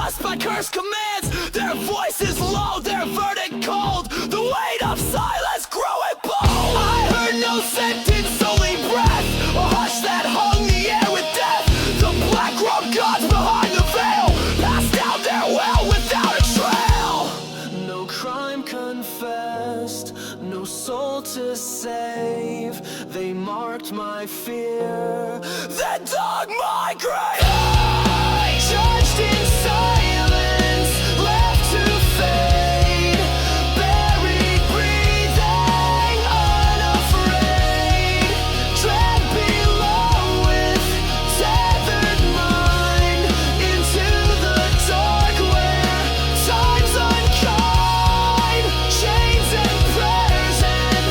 just by cursed commands. Their voices low, their verdict cold, the weight of silence growing bold. I heard no sentence, only breath, a hush that hung the air with death. The black-robed gods behind the veil passed down their well without a trail. No crime confessed, no soul to save. They marked my fear, then dug my grave. I judged in silence, left to fade, buried, breathing, unafraid. Tread below with tethered mind into the dark where time's unkind. Chains and prayers and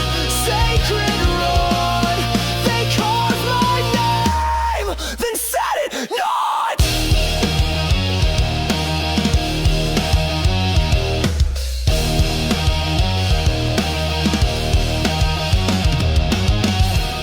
sacred rod, they carved my name, then set it not.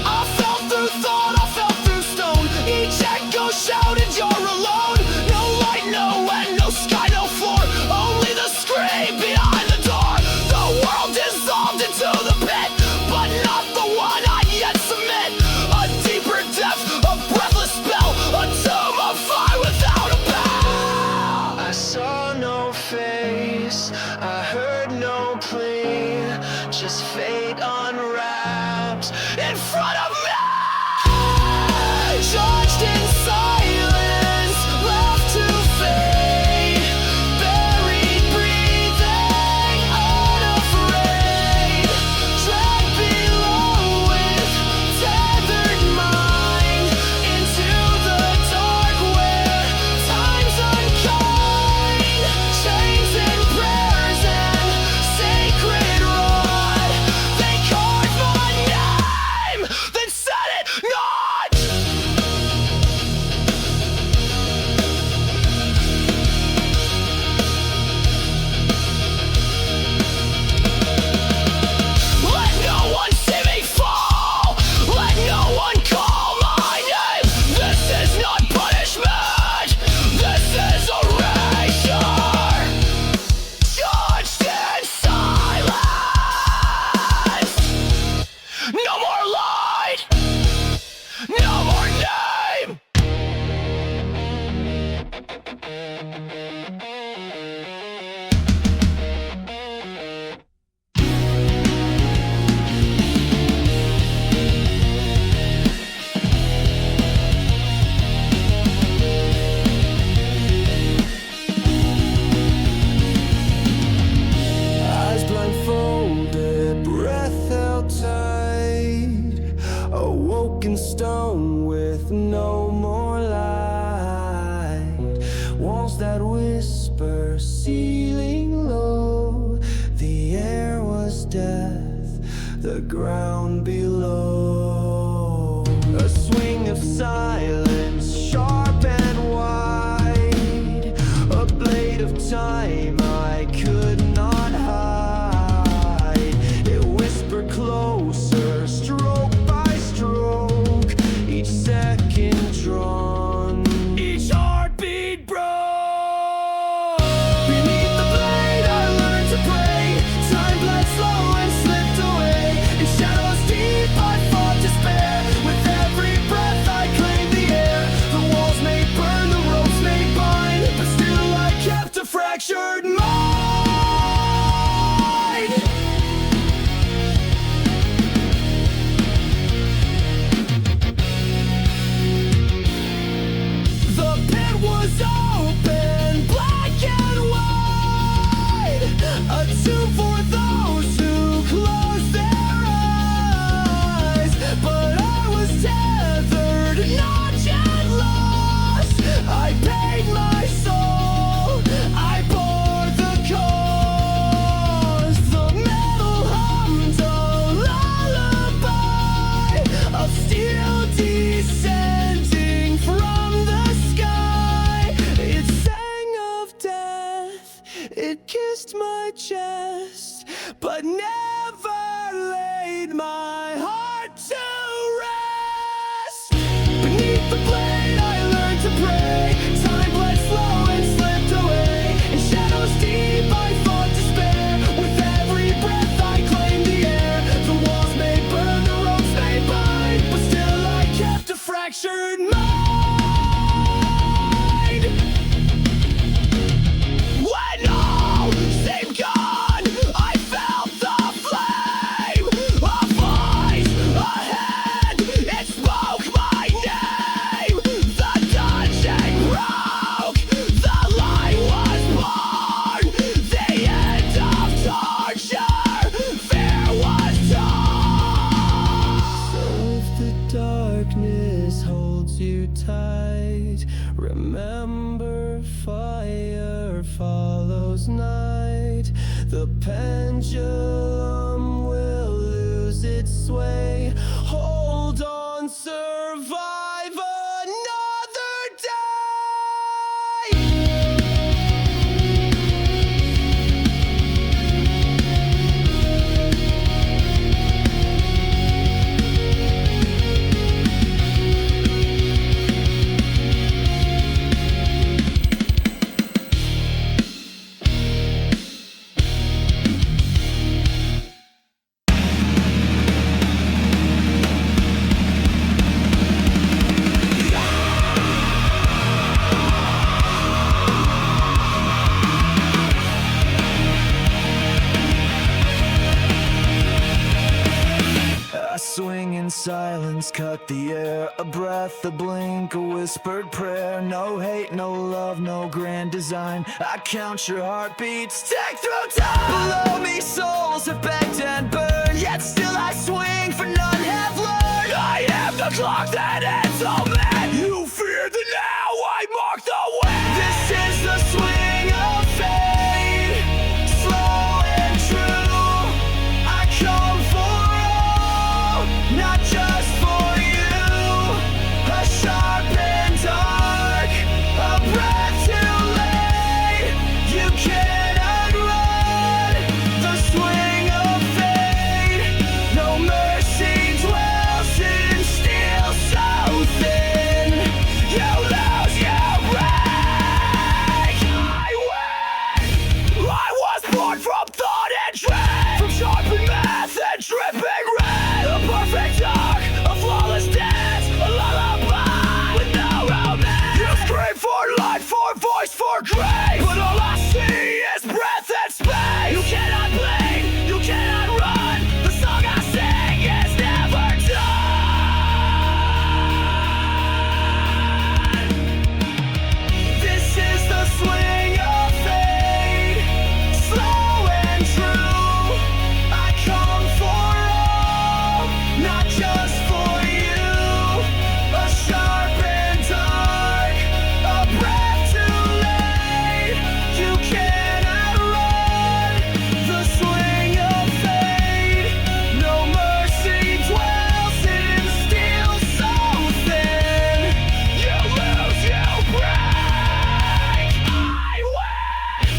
I fell through thought, I fell through stone. Each echo shouted, you're alone. No light, no end, no sky, no floor. Only the scream behind the door. The world dissolved into the pit, but not the one I'd yet submit. A deeper depth, a breathless spell, a tomb of fire without a bell. I saw no face, I heard no plea, just fate unwrapped in front of me. Judged in silence, left to fade, buried, breathing, unafraid. Tread below with tethered mind into the dark where time's unkind. Chains and prayers and sacred rod, they carved my name, then set it not. Let no one see me fall, let no one call my name. This is not punishment, this is erasure. Judged in silence, no more light, no more name. Eyes blindfolded, breath held tight, awoken stone with no more light. Walls that whisper, ceiling low, the air was death, the ground below. A swing of silence, sharp and wide, a blade of time I could not hide. It whispered closer, stroke by stroke, each second drawn, each heartbeat broke. Beneath the blade I learned to pray, time bled slow and slipped away. In shadows deep I fought despair, with every breath I claimed the air. The walls may burn, the ropes may bind, but still I kept a fractured mind. The pit was open, black and white, a tomb for those who closed their eyes. But I was tethered, not yet lost. I paid my soul, I bore the cost. The metal hummed a lullaby of steel descending from the sky. It sang of death, it kissed my chest, but never laid my heart to rest. Beneath the blade I learned to pray, time bled slow and slipped away. last night. The pendulum will lose its sway. Hold on, survive another day. I swing in silence, cut the air. A breath, a blink, a whispered prayer. No hate, no love, no grand design. I count your heartbeats, take through time. Below me souls have begged and burned, yet still I swing, for none have learned. I am the clock that ends all men. You fear the now, I mark the way. This is the swing of fate, slow and true. I come for all, not just for you. A sharp and dark, a breath too late. You cannot run the swing of fate. No mercy dwells in steel so thin. You lose, you break. I win. I was born from thought and dread, from sharpened math and dripping red. A perfect arc, a flawless dance, a lullaby with no romance. You scream for light, for voice, for grace, but all I see is breath and space. You cannot bleed, you cannot run. The song I sing is never done. This is the swing of fate, slow and true. I come for all, not just for you. A sharp and dark, a breath too late. You cannot run the swing of fate. No mercy dwells in steel so thin. You lose, you break. I win.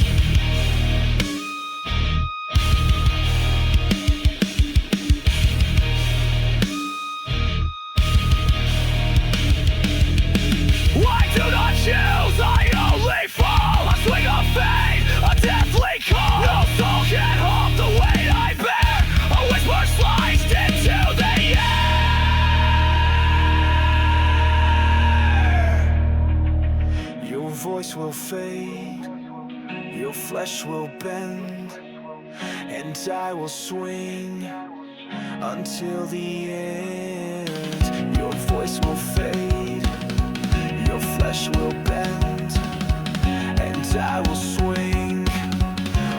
I do not choose, I only fall. A swing of fate, a deathly call. No soul can hold the weight I bear. A whisper sliced into the air. Your voice will fade, your flesh will bend, and I will swing until the end. Your voice will fade, your flesh will bend, and I will swing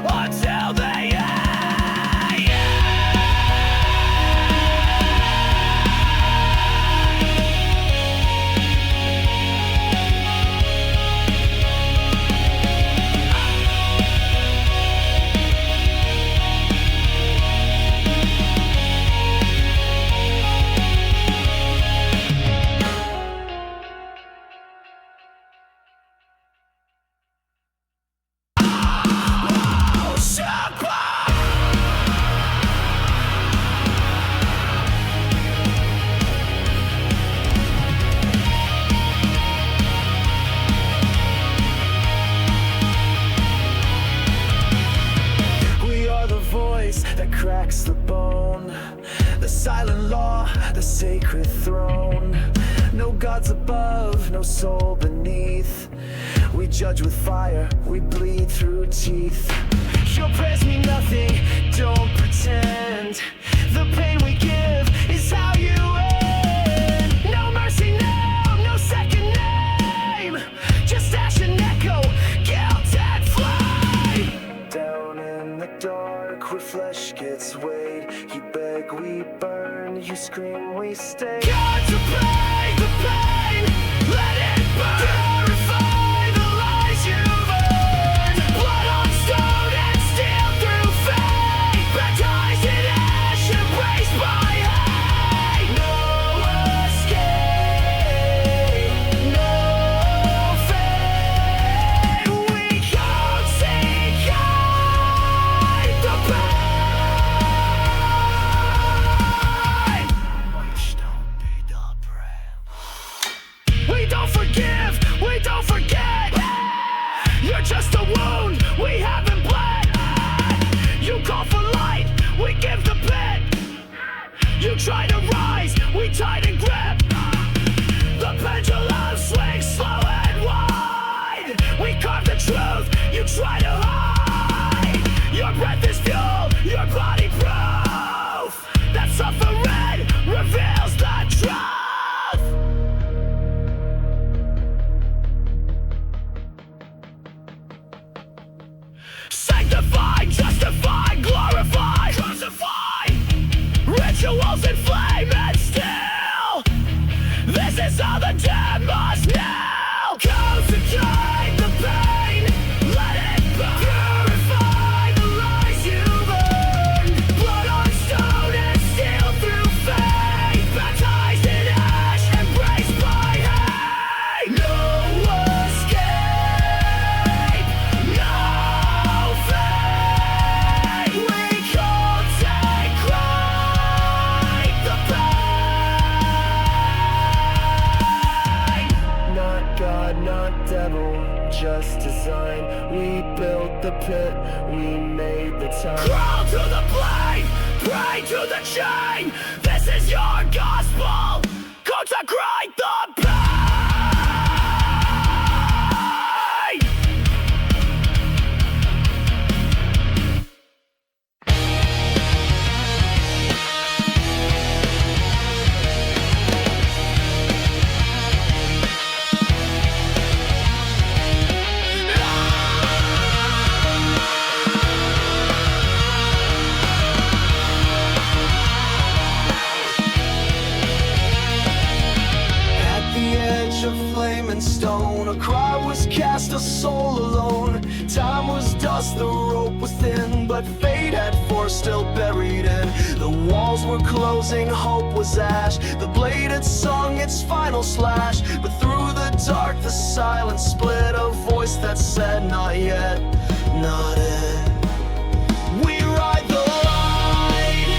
until the end. That cracks the bone, the silent law, the sacred throne. No gods above, no soul beneath. We judge with fire, we bleed through teeth. Your prayers mean nothing, don't pretend. The pain we give is how you end. No mercy now, no second name. Just ash and echo, guilt and flame. Down in the dark where flesh gets weighed, you beg, we burn, you scream, we stay. Contemplate the pain, let it burn. Purify the lies you've earned. Blood on stone. wound, we haven't bled. You call for light, we give the bit. You try to rise, we tighten grip. The pendulum swings slow and wide. We carve the truth, you try to hide. Your breath is fuel, your body proof. That suffering reveals the truth. Sanctify, justify, glorify, crucify. Rituals in flame and steel. This is all the dead must know. Consecrate the pain, let it burn. Purify the lies you've earned. Blood on stone and steel through faith. Baptized in ash, embraced by hate. No escape, no fate. We consecrate the pain. Not God, not devil, just design. We built the pit, we made the time. Crawl to the blade, pray to the chain. This is your gospel. Consecrate the pain. At the edge of flame and stone, a cry was cast, a soul alone. Time was dust, the rope was thin, but fate had force still buried in. The walls were closing, hope was ash. The blade had sung its final slash, but through the dark the silence split. A voice that said, not yet, not it. We ride the line,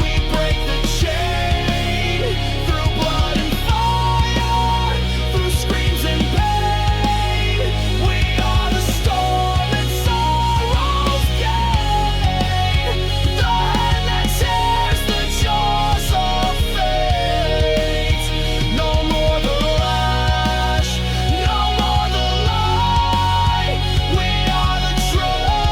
we break the chain. Through blood and fire, through screams and pain. We are the storm and sorrow's gain. The hand that tears the jaws of fate. No more the lash, no more the lie. We are the truth.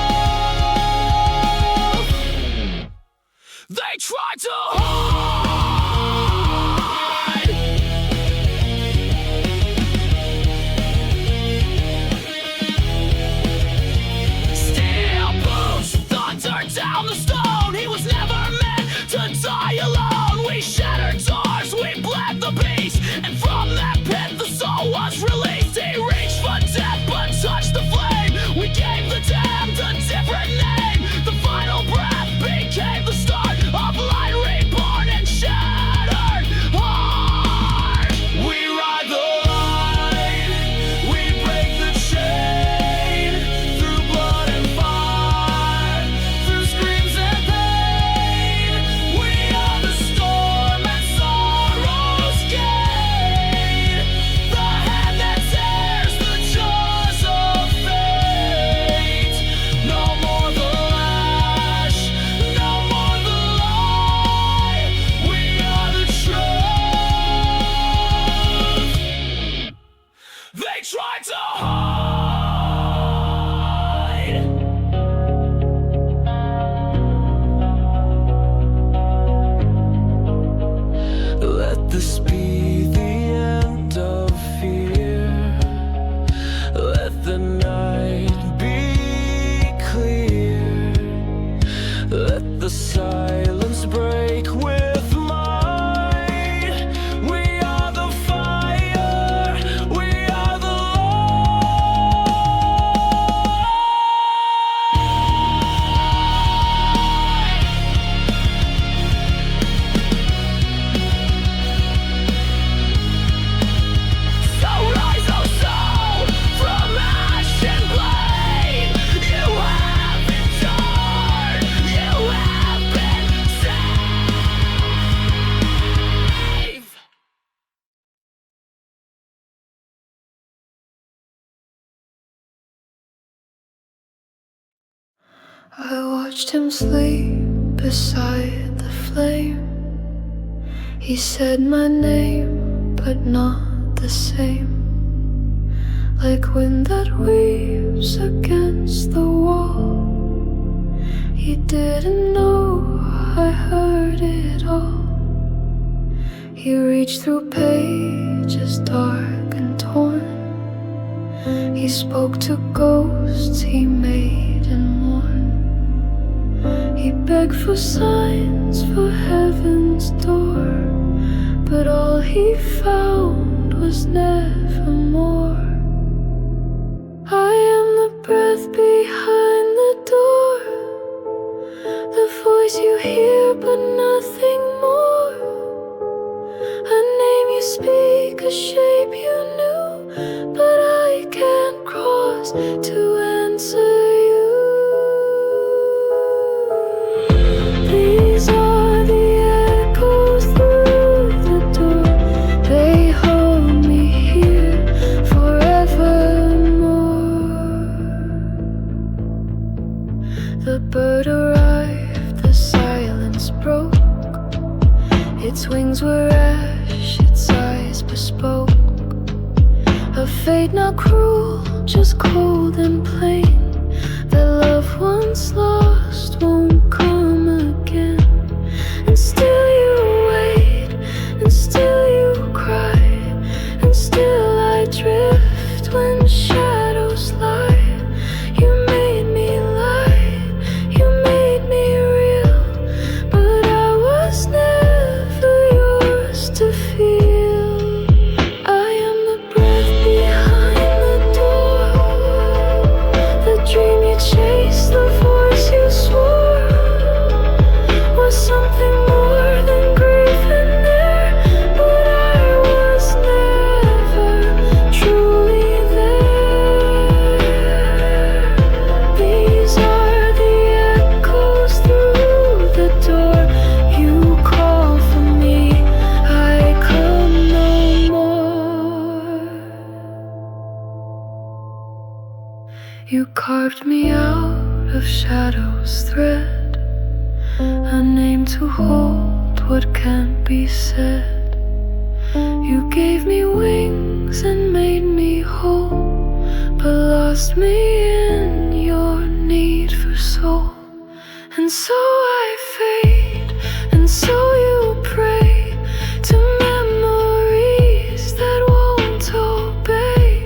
I watched him sleep beside the flame. He said my name, but not the same. Like wind that weaves against the wall. He didn't know I heard it all. He reached through pages dark and torn. He spoke to ghosts he made and mourned. He begged for signs for heaven's door, but all he found was nevermore. I am the breath behind the door, the voice you hear but nothing more. A name you speak, a shape you knew, but I can't cross to answer you. These are the echoes through the door. They hold me here forevermore. The bird arrived, the silence broke. Its wings were ash, its eyes bespoke. A fate not cruel, just cold and plain. The love once lost won't come again. And still you wait, and still you cry, and still I drift when shadows lie. You made me light, you made me real, but I was never yours to feel. I am the breath behind the door, the dream you chased, the voice you swore was something more than grief in there, but I was never truly there. These are the echoes through the door. You call for me, I come no more. You carved me out of shadow's thread, a name to hold what can't be said. You gave me wings and made me whole, but lost me in your need for soul. And so I fade, and so you pray to memories that won't obey.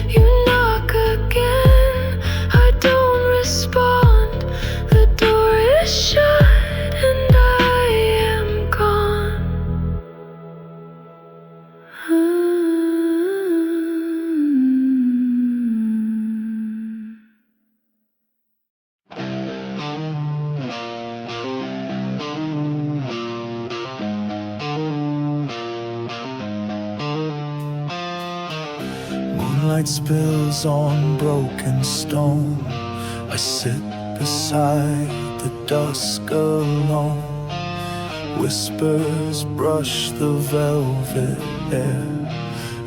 You knock again, I don't respond. The door is shut and I am gone. Moonlight spills on broken stone. I sit beside the dusk alone. Whispers brush the velvet air.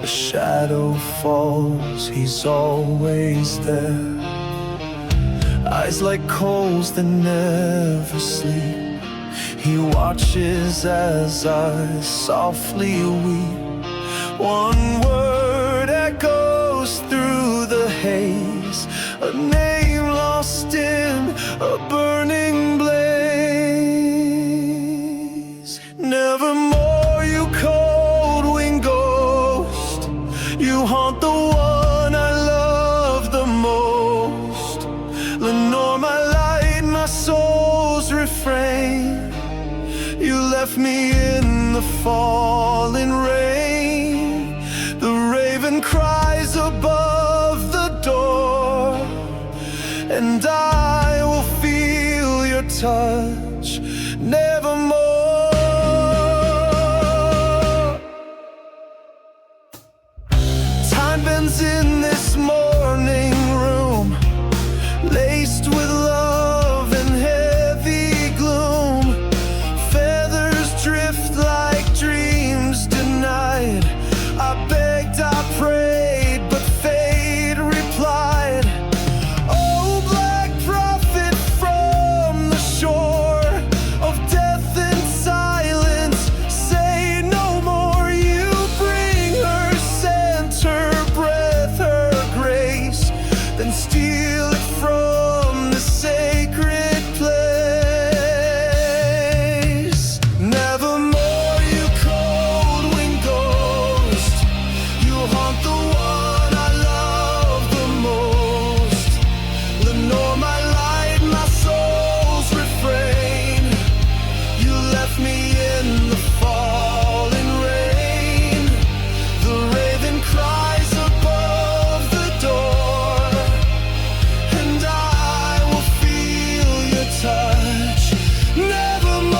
A shadow falls, he's always there. Eyes like coals that never sleep. He watches as I softly weep. One word echoes through the haze, a name lost in a burning blaze. Nevermore, you cold-winged ghost. You haunt the one I love the most. Lenore, my light, my soul's refrain. You left me in the falling rain. The raven cries above the door, and I will feel your touch nevermore. Time bends in this morning room, laced with love and heavy gloom. Feathers drift like dreams denied. I begged, I prayed, but fate replied. Oh, black prophet from then steal it from the sacred place. Nevermore, you cold-winged ghost, you haunt the one I love the most. Lenore, my light, my soul's refrain, you left me in the falling rain. The raven cries above the door, and I will feel your touch. Nevermore.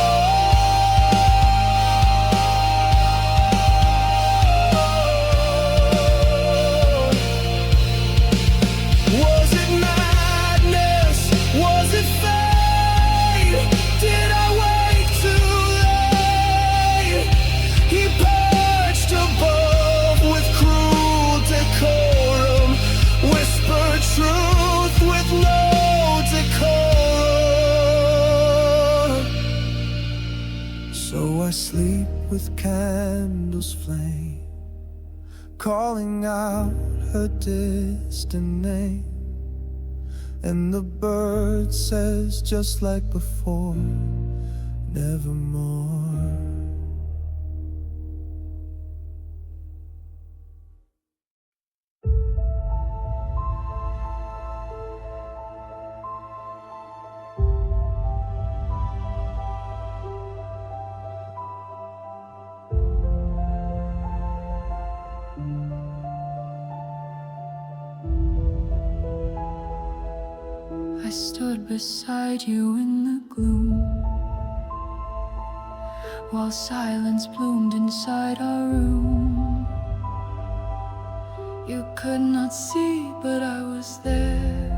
Was it madness? Was it fate? Did I wake too late? He perched above with cruel decorum, whispered truth with no decorum. So I sleep with candles flame, calling out her distant name. And the bird says just like before, nevermore. I stood beside you in the gloom, while silence bloomed inside our room. You could not see, but I was there.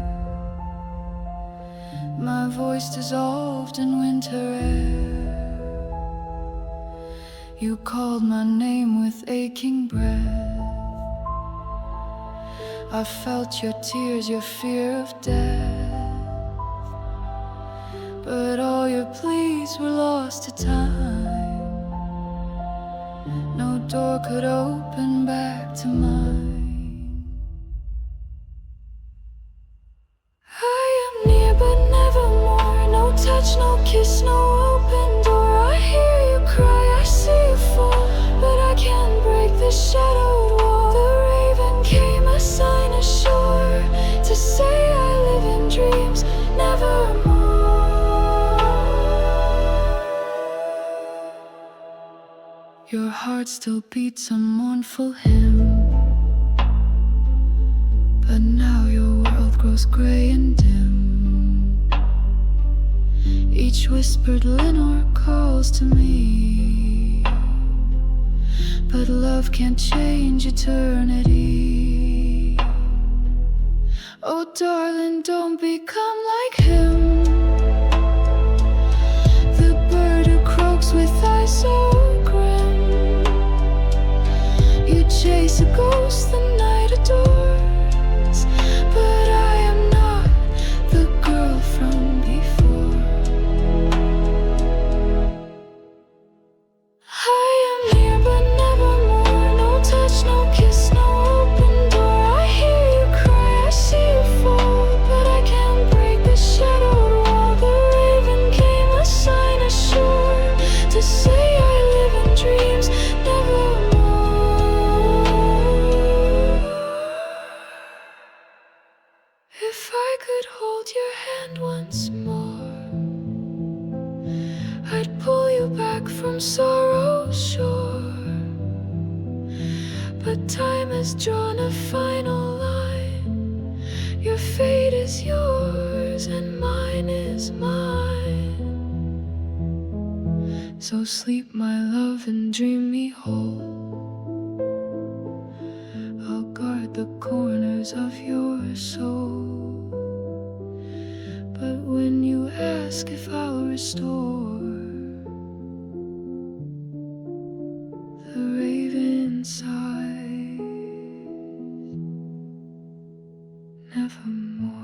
My voice dissolved in winter air. You called my name with aching breath. I felt your tears, your fear of death. But all your pleas were lost to time. No door could open back to mine. I am near but nevermore. No touch, no kiss, no open door. I hear you cry, I see you fall, but I can't break the shadowed wall. The raven came, a sign ashore, to say I live in dreams nevermore. Your heart still beats a mournful hymn, but now your world grows gray and dim. Each whispered Lenore calls to me, but love can't change eternity. Oh darling, don't become like him, the bird who croaks with eyes so chase a ghost the night adores. But I am not the girl from before. I am near but nevermore. No touch, no kiss, no open door. I hear you cry, I see you fall, but I can't break the shadowed wall. The raven came, a sign ashore, to say I live in dreams nevermore. If I could hold your hand once more, I'd pull you back from sorrow's shore. But time has drawn a final line. Your fate is yours and mine is mine. So sleep, my love, and dream me whole. I'll guard the corners of your soul. But when you ask if I'll restore, the raven sighs, nevermore.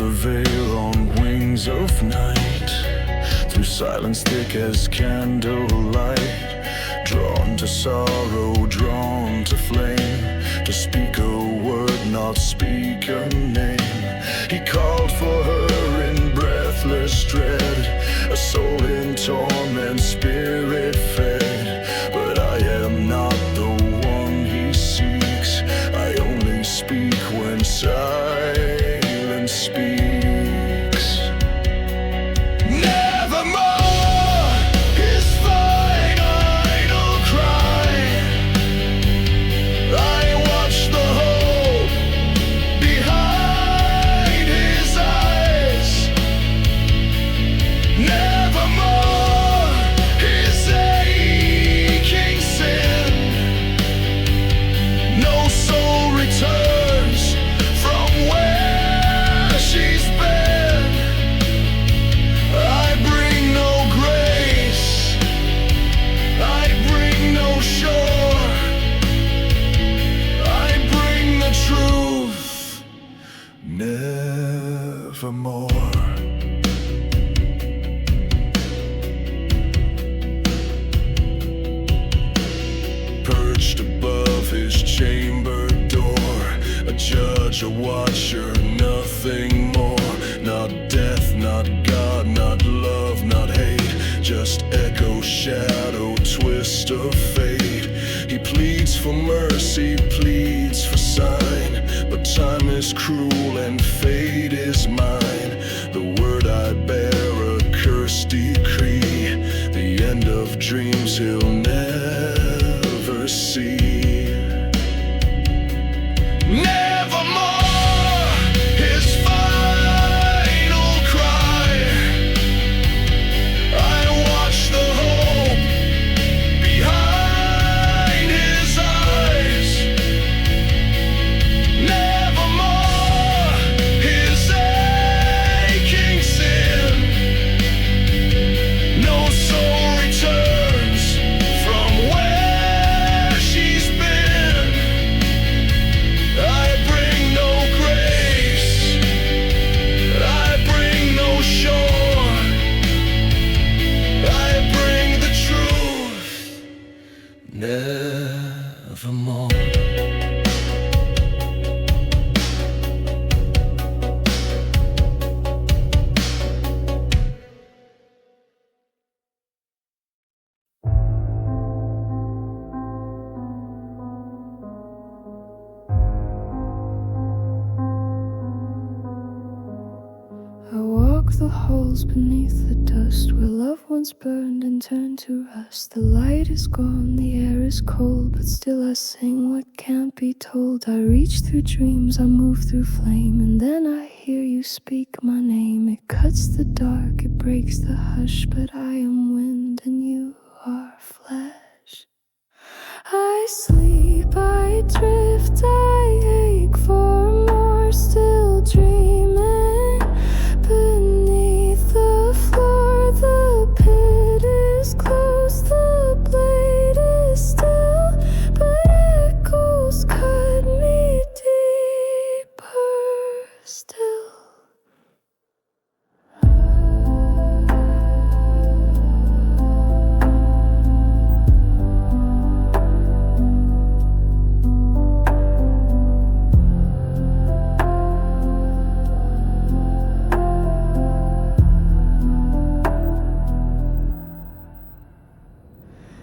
the veil on wings of night, through silence thick as candlelight, drawn to sorrow, drawn to flame, to speak a word, not speak a name. He called for her in breathless dread, a soul in torment, spirit fed. But I am not the one he seeks, I only speak when silence speaks. Nevermore, his final cry. I watch the hope behind his eyes. Nevermore, his aching sin. No soul returns from where she's been. I bring no grace, I bring no shore, I bring the truth, nevermore. Perched above his chamber door, a judge, a watcher, nothing more. Not death, not God, not love, not hate, just echo, shadow, twist of fate. He pleads for mercy, pleads for sign, but time is cruel and fate is mine. The word I bear, a curse decree, the end of dreams he'll never see. Nevermore, his final cry. I watch the hope behind his eyes. Nevermore, his aching sin. No soul returns from where she's been. I bring no grace, I bring no shore, I bring the truth, nevermore. I walk the halls beneath the dust where loved ones burned and turned to rust. The light is gone, the air is cold, but still I sing what can't be told. I reach through dreams, I move through flame, and then I hear you speak my name. It cuts the dark, it breaks the hush, but I am wind and you are flesh. I sleep, I drift, I ache for more, still dreaming. Beneath the floor, the pit is closed, the blade is still, but echoes cut me deeper still.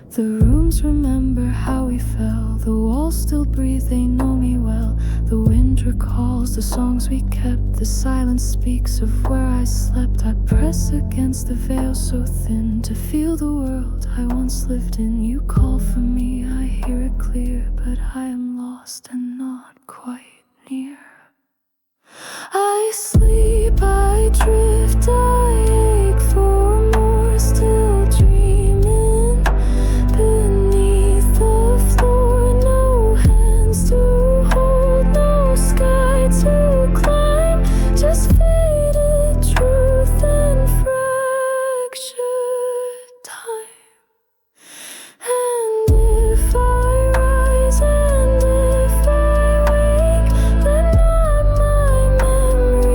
The rooms remember how we fell. The walls still breathe, they know me well. The wind recalls the songs we kept. The silence speaks of where I slept. I press against the veil so thin to feel the world I once lived in. You call for me, I hear it clear, but I am lost and not quite near. I sleep, I drift, I ache for more, still dreaming. Beneath the floor, no hands to hold, no sky to climb, just faded truth and fractured time. And if I rise and if I wake, then not my memory.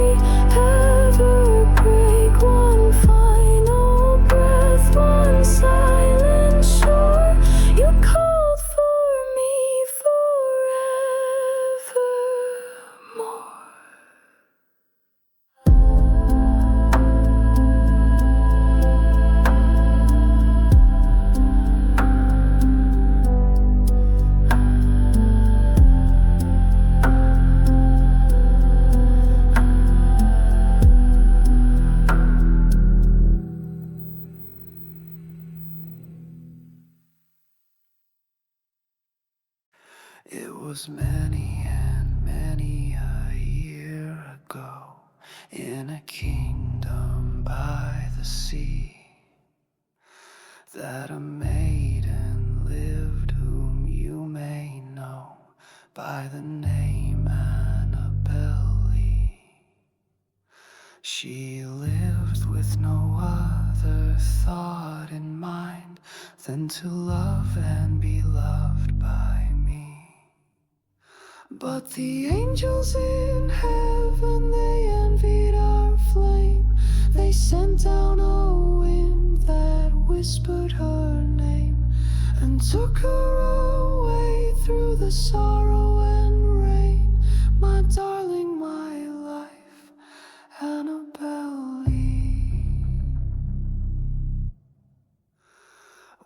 was many and many a year ago, in a kingdom by the sea, that a maiden lived whom you may know by the name Annabel Lee. She lived with no other thought in mind than to love and be loved by me. But the angels in heaven, they envied our flame. They sent down a wind that whispered her name and took her away through the sorrow and rain. My darling, my life, Annabel Lee.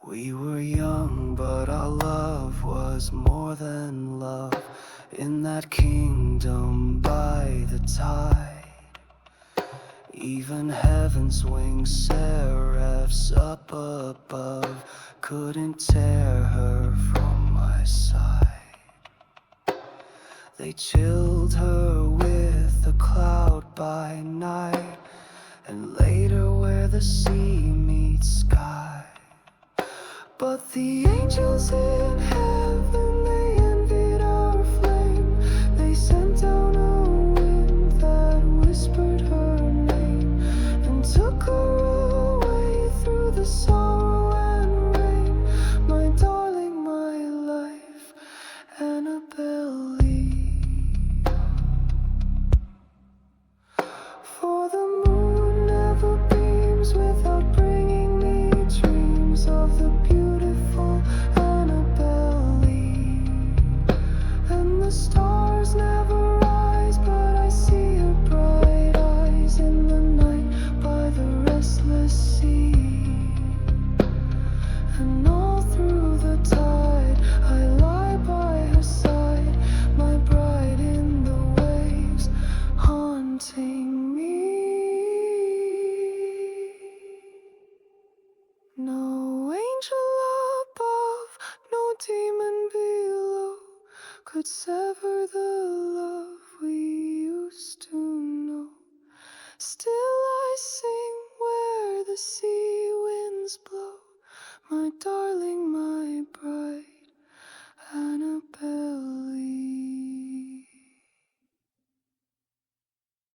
We were young, but our love was more than love. In that kingdom by the tide, even heaven's winged seraphs up above couldn't tear her from my side. They chilled her with a cloud by night, and later where the sea meets sky. But the angels in heaven, they envied our flame. They sent down a wind that whispered her name and took her away through the sorrow and rain. My darling, my life, Annabel Lee. For the moon never beams without bringing me dreams of the beautiful Annabel Lee. And the stars never rise, but I see her bright eyes in the night by the restless sea. And all through the tide I lie by her side, my bride in the waves, haunting me. No angel above, no demon below could sever the love we used to know. Still I sing where the sea winds blow, my darling.